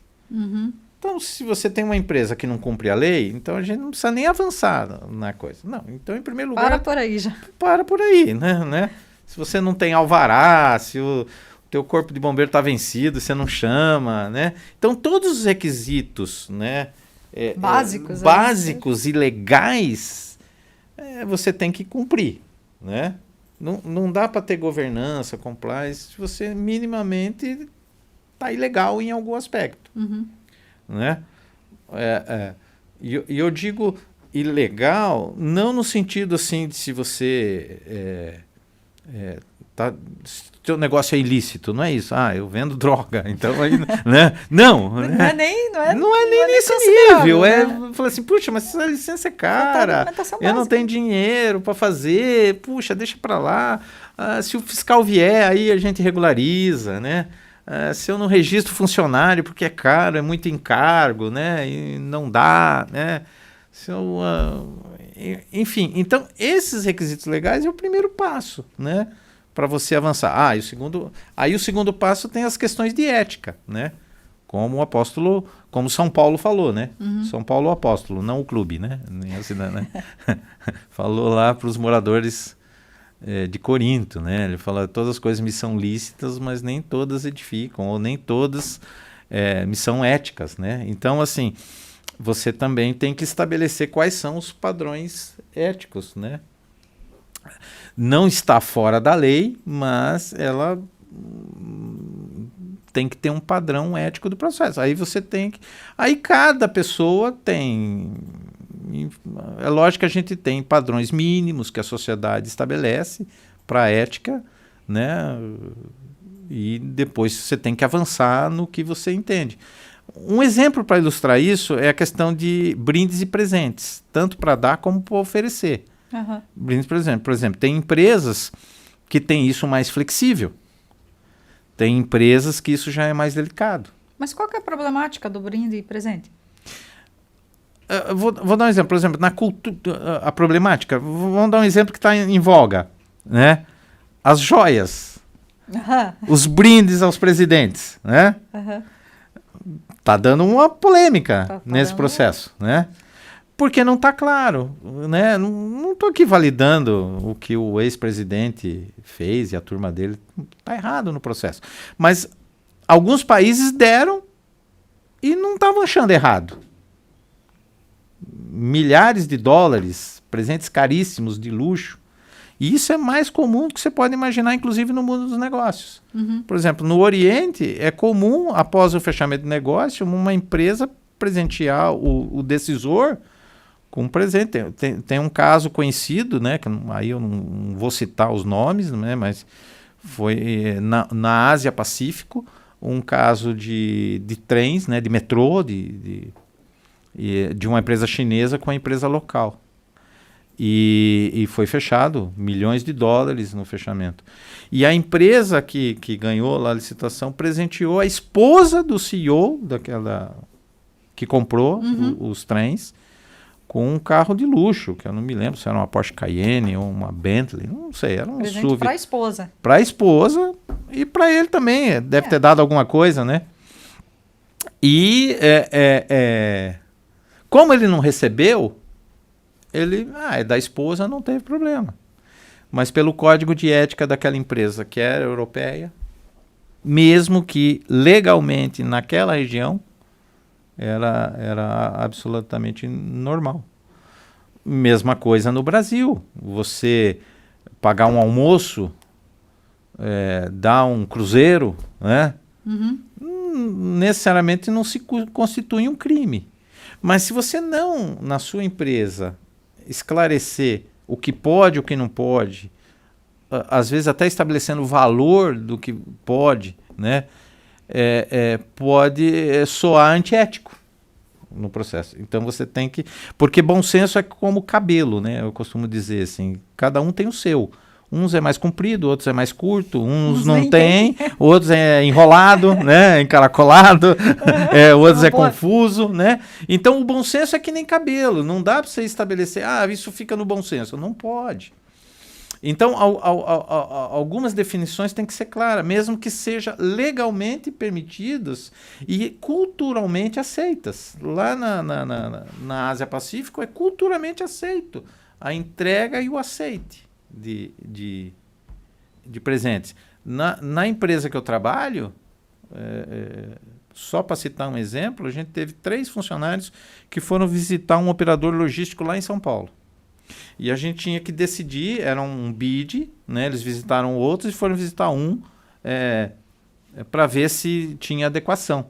Então, se você tem uma empresa que não cumpre a lei, então a gente não precisa nem avançar na coisa. Não, então, em primeiro lugar... Para por aí já. Para por aí, né? Se você não tem alvará, se o teu corpo de bombeiro está vencido, você não chama, né? Então, todos os requisitos, né, básicos e legais, você tem que cumprir, né? Não dá para ter governança, compliance, se você minimamente está ilegal em algum aspecto. Né? E eu digo ilegal não no sentido assim de se você teu negócio é ilícito, não é isso. Eu vendo droga, então aí, né? Não é nem nesse nível. Fala assim, puxa, mas essa licença é cara, eu não tenho dinheiro para fazer, puxa, deixa para lá. Se o fiscal vier, aí a gente regulariza, né? Se eu não registro funcionário porque é caro, é muito encargo, né? E não dá, né? Enfim, então esses requisitos legais é o primeiro passo, né? Para você avançar. O segundo passo tem as questões de ética, né? Como São Paulo falou, né? São Paulo o apóstolo, não o clube, né? né? Falou lá para os moradores de Corinto, né? Ele fala, todas as coisas me são lícitas, mas nem todas edificam, ou nem todas me são éticas, né? Então, assim, você também tem que estabelecer quais são os padrões éticos, né? Não está fora da lei, mas ela tem que ter um padrão ético do processo. Aí cada pessoa tem... É lógico que a gente tem padrões mínimos que a sociedade estabelece para a ética, né? E depois você tem que avançar no que você entende. Um exemplo para ilustrar isso é a questão de brindes e presentes, tanto para dar como para oferecer. Brindes, por exemplo, tem empresas que têm isso mais flexível. Tem empresas que isso já é mais delicado. Mas qual que é a problemática do brinde e presente? Vou dar um exemplo. Por exemplo, na cultura, a problemática, vamos dar um exemplo que está em voga, né? As joias, os brindes aos presidentes, né? Tá dando uma polêmica nesse processo, né? Porque não está claro, né? Não estou aqui validando o que o ex-presidente fez e a turma dele. Está errado no processo. Mas alguns países deram e não estavam achando errado. Milhares de dólares, presentes caríssimos, de luxo. E isso é mais comum do que você pode imaginar, inclusive no mundo dos negócios. Por exemplo, no Oriente, é comum, após o fechamento do negócio, uma empresa presentear o decisor com um presente. Tem um caso conhecido, né, que aí eu não vou citar os nomes, né, mas foi na Ásia Pacífico, um caso de trens, né, de metrô, de uma empresa chinesa com a empresa local. E foi fechado, milhões de dólares no fechamento. E a empresa que ganhou lá a licitação presenteou a esposa do CEO que comprou os trens com um carro de luxo, que eu não me lembro se era uma Porsche Cayenne ou uma Bentley, não sei, era um Presente para a esposa. Para a esposa e para ele também, deve ter dado alguma coisa, né? E como ele não recebeu, ele, é da esposa, não teve problema. Mas pelo código de ética daquela empresa, que era europeia, mesmo que legalmente naquela região, era absolutamente normal. Mesma coisa no Brasil. Você pagar um almoço, dar um cruzeiro, né? Necessariamente não se constitui um crime. Mas se você não, na sua empresa, esclarecer o que pode e o que não pode, às vezes até estabelecendo o valor do que pode, né, pode soar antiético no processo. Então você tem que... Porque bom senso é como cabelo, né? Eu costumo dizer assim, cada um tem o seu. Uns é mais comprido, outros é mais curto, uns não tem, outros é enrolado, né, encaracolado, outros é confuso, né? Então o bom senso é que nem cabelo, não dá para você estabelecer, isso fica no bom senso, não pode. Então algumas definições têm que ser claras, mesmo que seja legalmente permitidas e culturalmente aceitas. Lá na Ásia Pacífico é culturalmente aceito a entrega e o aceite de presentes. Na empresa que eu trabalho, só para citar um exemplo, a gente teve 3 funcionários que foram visitar um operador logístico lá em São Paulo. E a gente tinha que decidir, era um bid, né? Eles visitaram outros e foram visitar um para ver se tinha adequação.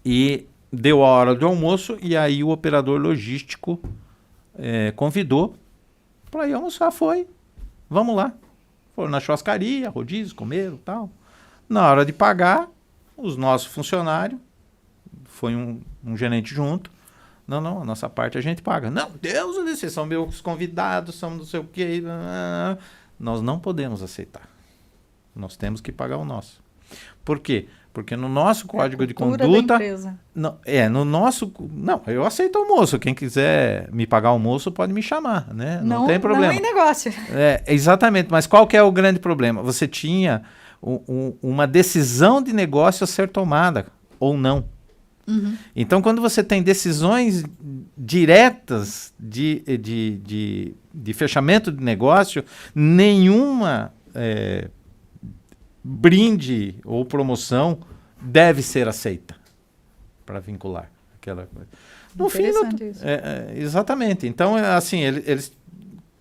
E deu a hora do almoço e aí o operador logístico convidou para ir almoçar, vamos lá. Foram na churrascaria, rodízio, comeram e tal. Na hora de pagar, os nossos funcionários, foi um gerente junto, não, a nossa parte a gente paga. Não, Deus, vocês são meus convidados, são não sei o quê. Nós não podemos aceitar. Nós temos que pagar o nosso. Por quê? Porque no nosso código de conduta... no nosso... Não, eu aceito almoço. Quem quiser me pagar almoço pode me chamar, né? Não tem problema. Não é negócio. Exatamente. Mas qual que é o grande problema? Você tinha uma decisão de negócio a ser tomada, ou não. Então, quando você tem decisões diretas de fechamento de negócio, nenhuma brinde ou promoção deve ser aceita para vincular aquela coisa. No fim, exatamente. Então, assim, eles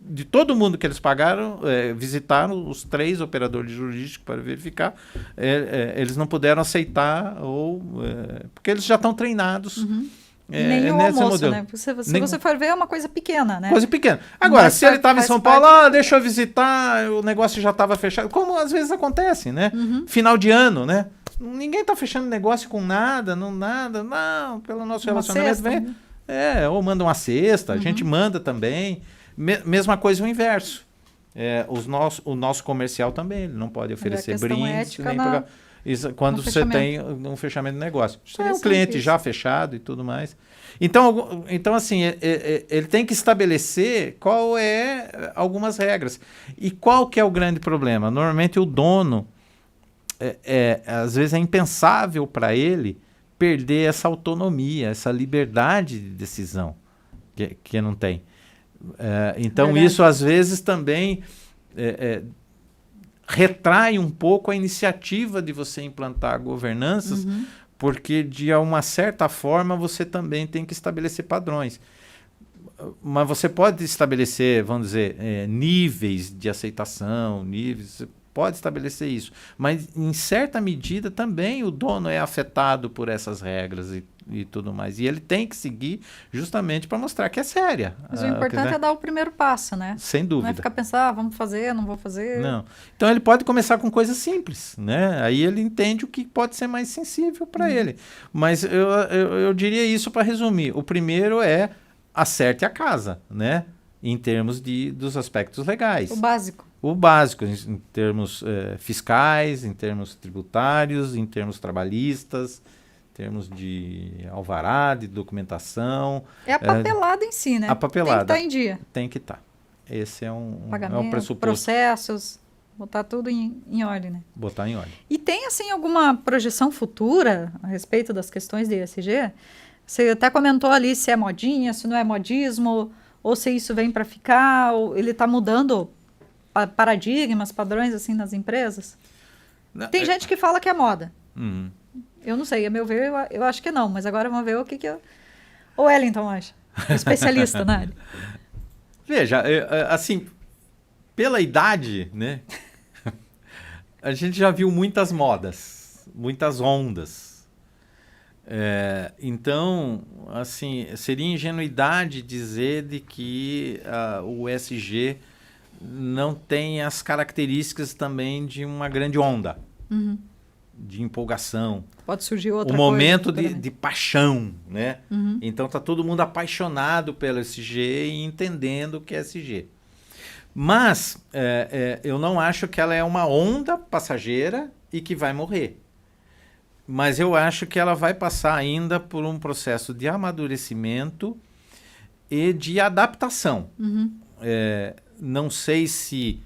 de todo mundo que eles pagaram, visitaram os 3 operadores jurídicos para verificar, eles não puderam aceitar, porque eles já estão treinados. Nem o almoço, modelo. Né? Se você for ver, é uma coisa pequena, né? Coisa pequena. Agora, se ele estava em São Paulo, deixa eu visitar, o negócio já estava fechado, como às vezes acontece, né? Final de ano, né? Ninguém está fechando negócio com nada, não, pelo nosso relacionamento. Vem, ou manda uma cesta, a gente manda também. Mesma coisa o inverso. O nosso comercial também, ele não pode oferecer brindes. Quando você tem um fechamento de negócio. Isso é um cliente já fechado e tudo mais. Então assim, ele tem que estabelecer qual é algumas regras. E qual que é o grande problema? Normalmente o dono, às vezes é impensável para ele perder essa autonomia, essa liberdade de decisão que não tem. Então isso às vezes também retrai um pouco a iniciativa de você implantar governanças, porque de uma certa forma você também tem que estabelecer padrões. Mas você pode estabelecer, vamos dizer, níveis de aceitação, você pode estabelecer isso. Mas em certa medida também o dono é afetado por essas regras e tudo mais. E ele tem que seguir justamente para mostrar que é séria. Mas o importante é dar o primeiro passo, né? Sem dúvida. Não é ficar pensando, vamos fazer, não vou fazer. Não. Então ele pode começar com coisas simples, né? Aí ele entende o que pode ser mais sensível para ele. Mas eu diria isso para resumir. O primeiro é acerte a casa, né? Em termos dos aspectos legais. O básico. O básico, em termos fiscais, em termos tributários, em termos trabalhistas, em termos de alvará, de documentação. É a papelada em si, né? A papelada. Tem que estar em dia. Tem que estar. Esse é um Pagamento, pressuposto. processos, botar tudo em ordem, né? Botar em ordem. E tem, assim, alguma projeção futura a respeito das questões de ESG? Você até comentou ali se é modinha, se não é modismo, ou se isso vem para ficar, ou ele está mudando paradigmas, padrões, assim, nas empresas? Não, Tem gente que fala que é moda. Uhum. Eu não sei, a meu ver, eu acho que não, mas agora vamos ver o que o Wellington acha. O especialista na área. Veja, assim, pela idade, né? A gente já viu muitas modas, muitas ondas. Então, assim, seria ingenuidade dizer de que o ESG não tem as características também de uma grande onda, de empolgação. Pode surgir outra um coisa. Momento de paixão, né? Então tá todo mundo apaixonado pelo ESG e entendendo o que é ESG. Mas eu não acho que ela é uma onda passageira e que vai morrer. Mas eu acho que ela vai passar ainda por um processo de amadurecimento e de adaptação. Não sei se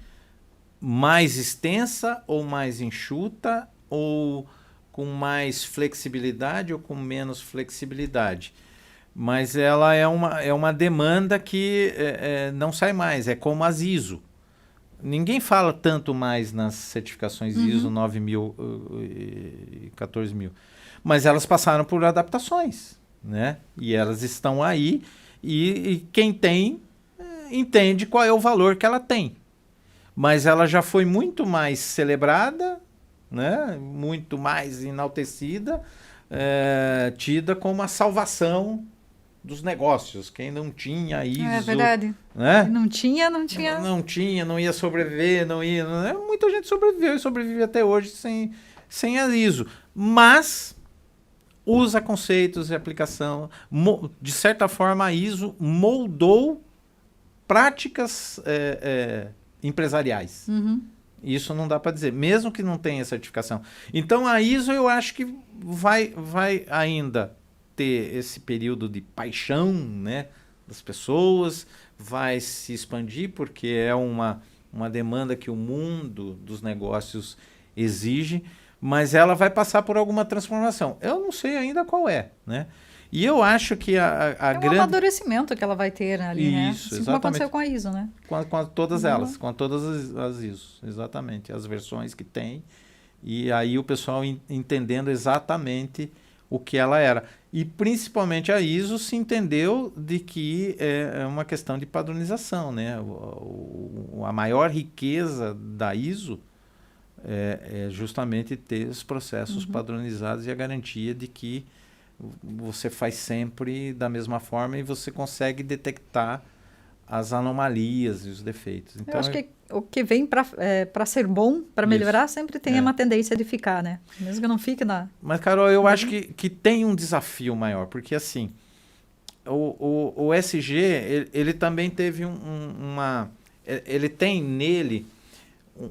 mais extensa ou mais enxuta, ou com mais flexibilidade ou com menos flexibilidade. Mas ela é uma demanda que não sai mais, é como as ISO. Ninguém fala tanto mais nas certificações ISO 9000 e 14000, mas elas passaram por adaptações, né? E elas estão aí, e quem tem entende qual é o valor que ela tem. Mas ela já foi muito mais celebrada, né? Muito mais enaltecida, tida como a salvação dos negócios. Quem não tinha ISO... É verdade. Né? Não tinha. Não tinha, não ia sobreviver, não ia... Muita gente sobreviveu e sobrevive até hoje sem a ISO. Mas usa conceitos e aplicação. De certa forma, a ISO moldou práticas empresariais. Isso não dá para dizer, mesmo que não tenha certificação. Então, a ISO eu acho que vai ainda ter esse período de paixão, né, das pessoas, vai se expandir, porque é uma demanda que o mundo dos negócios exige, mas ela vai passar por alguma transformação. Eu não sei ainda qual é, né? E eu acho que a grande... amadurecimento que ela vai ter ali, né? Isso, assim como aconteceu com a ISO, né? Com todas elas, com todas as ISOs, exatamente, as versões que tem. E aí o pessoal entendendo exatamente o que ela era. E principalmente a ISO se entendeu de que é uma questão de padronização, né? A maior riqueza da ISO é justamente ter os processos padronizados e a garantia de que você faz sempre da mesma forma e você consegue detectar as anomalias e os defeitos. Então, eu acho que o que vem para ser bom, para melhorar, sempre tem uma tendência de ficar, né? Mesmo que não fique na... Mas, Carol, eu acho que tem um desafio maior, porque assim, o SG, ele também teve ele tem nele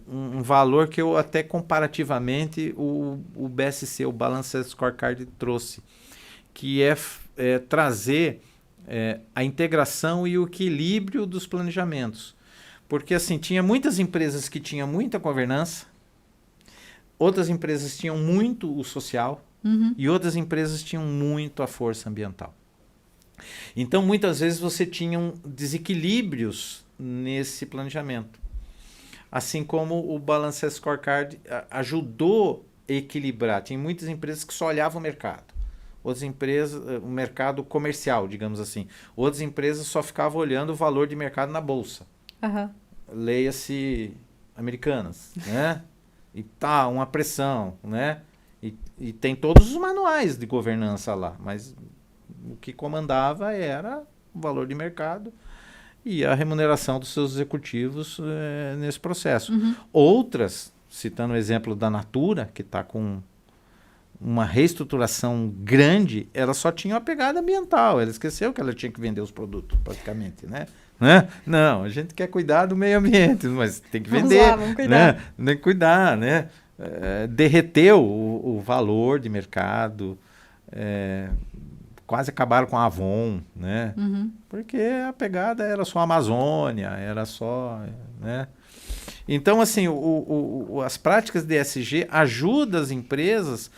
um valor que eu até comparativamente o BSC, o Balanced Scorecard, trouxe, que é trazer a integração e o equilíbrio dos planejamentos. Porque assim, tinha muitas empresas que tinham muita governança, outras empresas tinham muito o social e outras empresas tinham muito a força ambiental. Então, muitas vezes você tinha desequilíbrios nesse planejamento. Assim como o Balanced Scorecard ajudou a equilibrar. Tem muitas empresas que só olhavam o mercado. Outras empresas, o mercado comercial, digamos assim. Outras empresas só ficavam olhando o valor de mercado na bolsa. Leia-se Americanas, né? E tá, uma pressão, né? E tem todos os manuais de governança lá, mas o que comandava era o valor de mercado e a remuneração dos seus executivos nesse processo. Outras, citando o exemplo da Natura, que está com uma reestruturação grande, ela só tinha uma pegada ambiental, ela esqueceu que ela tinha que vender os produtos, praticamente, né? Não, a gente quer cuidar do meio ambiente, mas tem que vender, vamos cuidar. né? Tem que cuidar, né? Derreteu o valor de mercado, quase acabaram com a Avon, né? Porque a pegada era só a Amazônia, era só, né? Então, assim, as práticas de ESG ajudam as empresas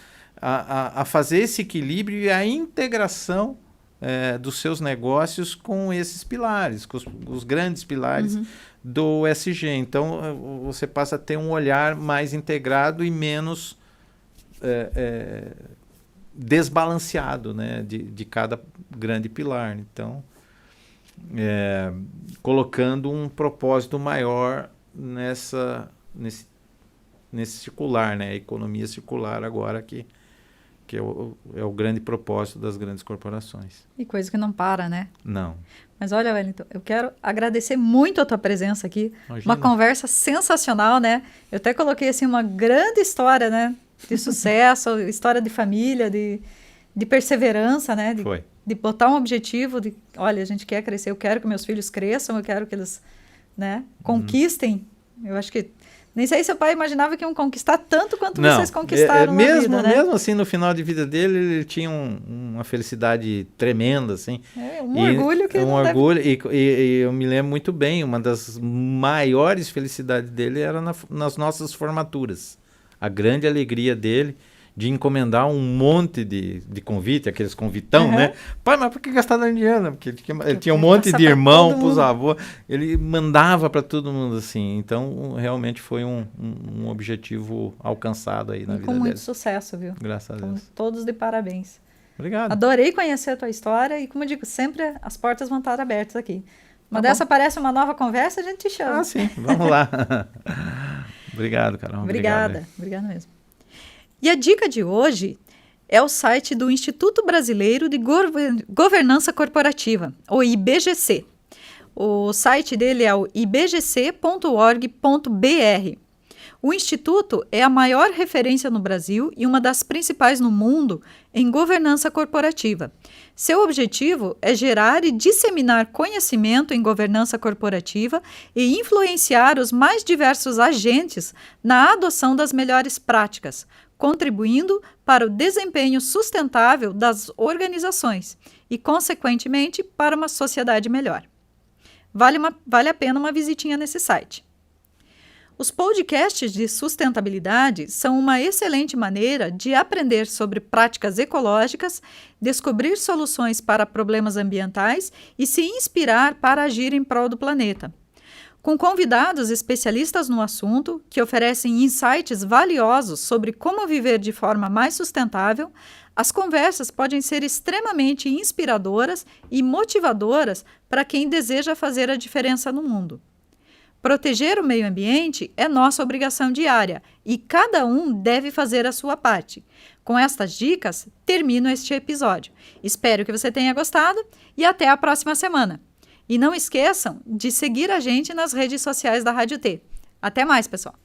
a fazer esse equilíbrio e a integração dos seus negócios com esses pilares, com os grandes pilares do ESG. Então, você passa a ter um olhar mais integrado e menos desbalanceado, né, de cada grande pilar. Então, colocando um propósito maior nesse circular, né, a economia circular agora que é o grande propósito das grandes corporações. E coisa que não para, né? Não. Mas olha, Wellington, eu quero agradecer muito a tua presença aqui. Imagina. Uma conversa sensacional, né? Eu até coloquei assim uma grande história, né? De sucesso, história de família, de perseverança, né? Foi. De botar um objetivo, olha, a gente quer crescer, eu quero que meus filhos cresçam, eu quero que eles, né, conquistem. Eu acho que nem sei se seu pai imaginava que iam conquistar tanto quanto vocês conquistaram na vida, né? Mesmo assim, no final de vida dele, ele tinha uma felicidade tremenda, assim. Orgulho que um orgulho, e eu me lembro muito bem, uma das maiores felicidades dele era nas nossas formaturas. A grande alegria dele de encomendar um monte de convite, aqueles convitão, né? Pai, mas por que gastar dinheiro? Porque ele tinha um monte de irmão pros avós, ele mandava para todo mundo assim. Então, realmente foi um objetivo alcançado aí na vida dele. Com muito sucesso, viu? Graças a Deus. Todos de parabéns. Obrigado. Adorei conhecer a tua história e, como eu digo, sempre as portas vão estar abertas aqui. Uma dessa aparece uma nova conversa, a gente te chama. Ah, sim. Vamos lá. Obrigado, Carol. Obrigada mesmo. E a dica de hoje é o site do Instituto Brasileiro de Governança Corporativa, o IBGC. O site dele é o ibgc.org.br. O Instituto é a maior referência no Brasil e uma das principais no mundo em governança corporativa. Seu objetivo é gerar e disseminar conhecimento em governança corporativa e influenciar os mais diversos agentes na adoção das melhores práticas, contribuindo para o desempenho sustentável das organizações e, consequentemente, para uma sociedade melhor. Vale a pena uma visitinha nesse site. Os podcasts de sustentabilidade são uma excelente maneira de aprender sobre práticas ecológicas, descobrir soluções para problemas ambientais e se inspirar para agir em prol do planeta. Com convidados especialistas no assunto, que oferecem insights valiosos sobre como viver de forma mais sustentável, as conversas podem ser extremamente inspiradoras e motivadoras para quem deseja fazer a diferença no mundo. Proteger o meio ambiente é nossa obrigação diária e cada um deve fazer a sua parte. Com estas dicas, termino este episódio. Espero que você tenha gostado e até a próxima semana. E não esqueçam de seguir a gente nas redes sociais da Rádio T. Até mais, pessoal!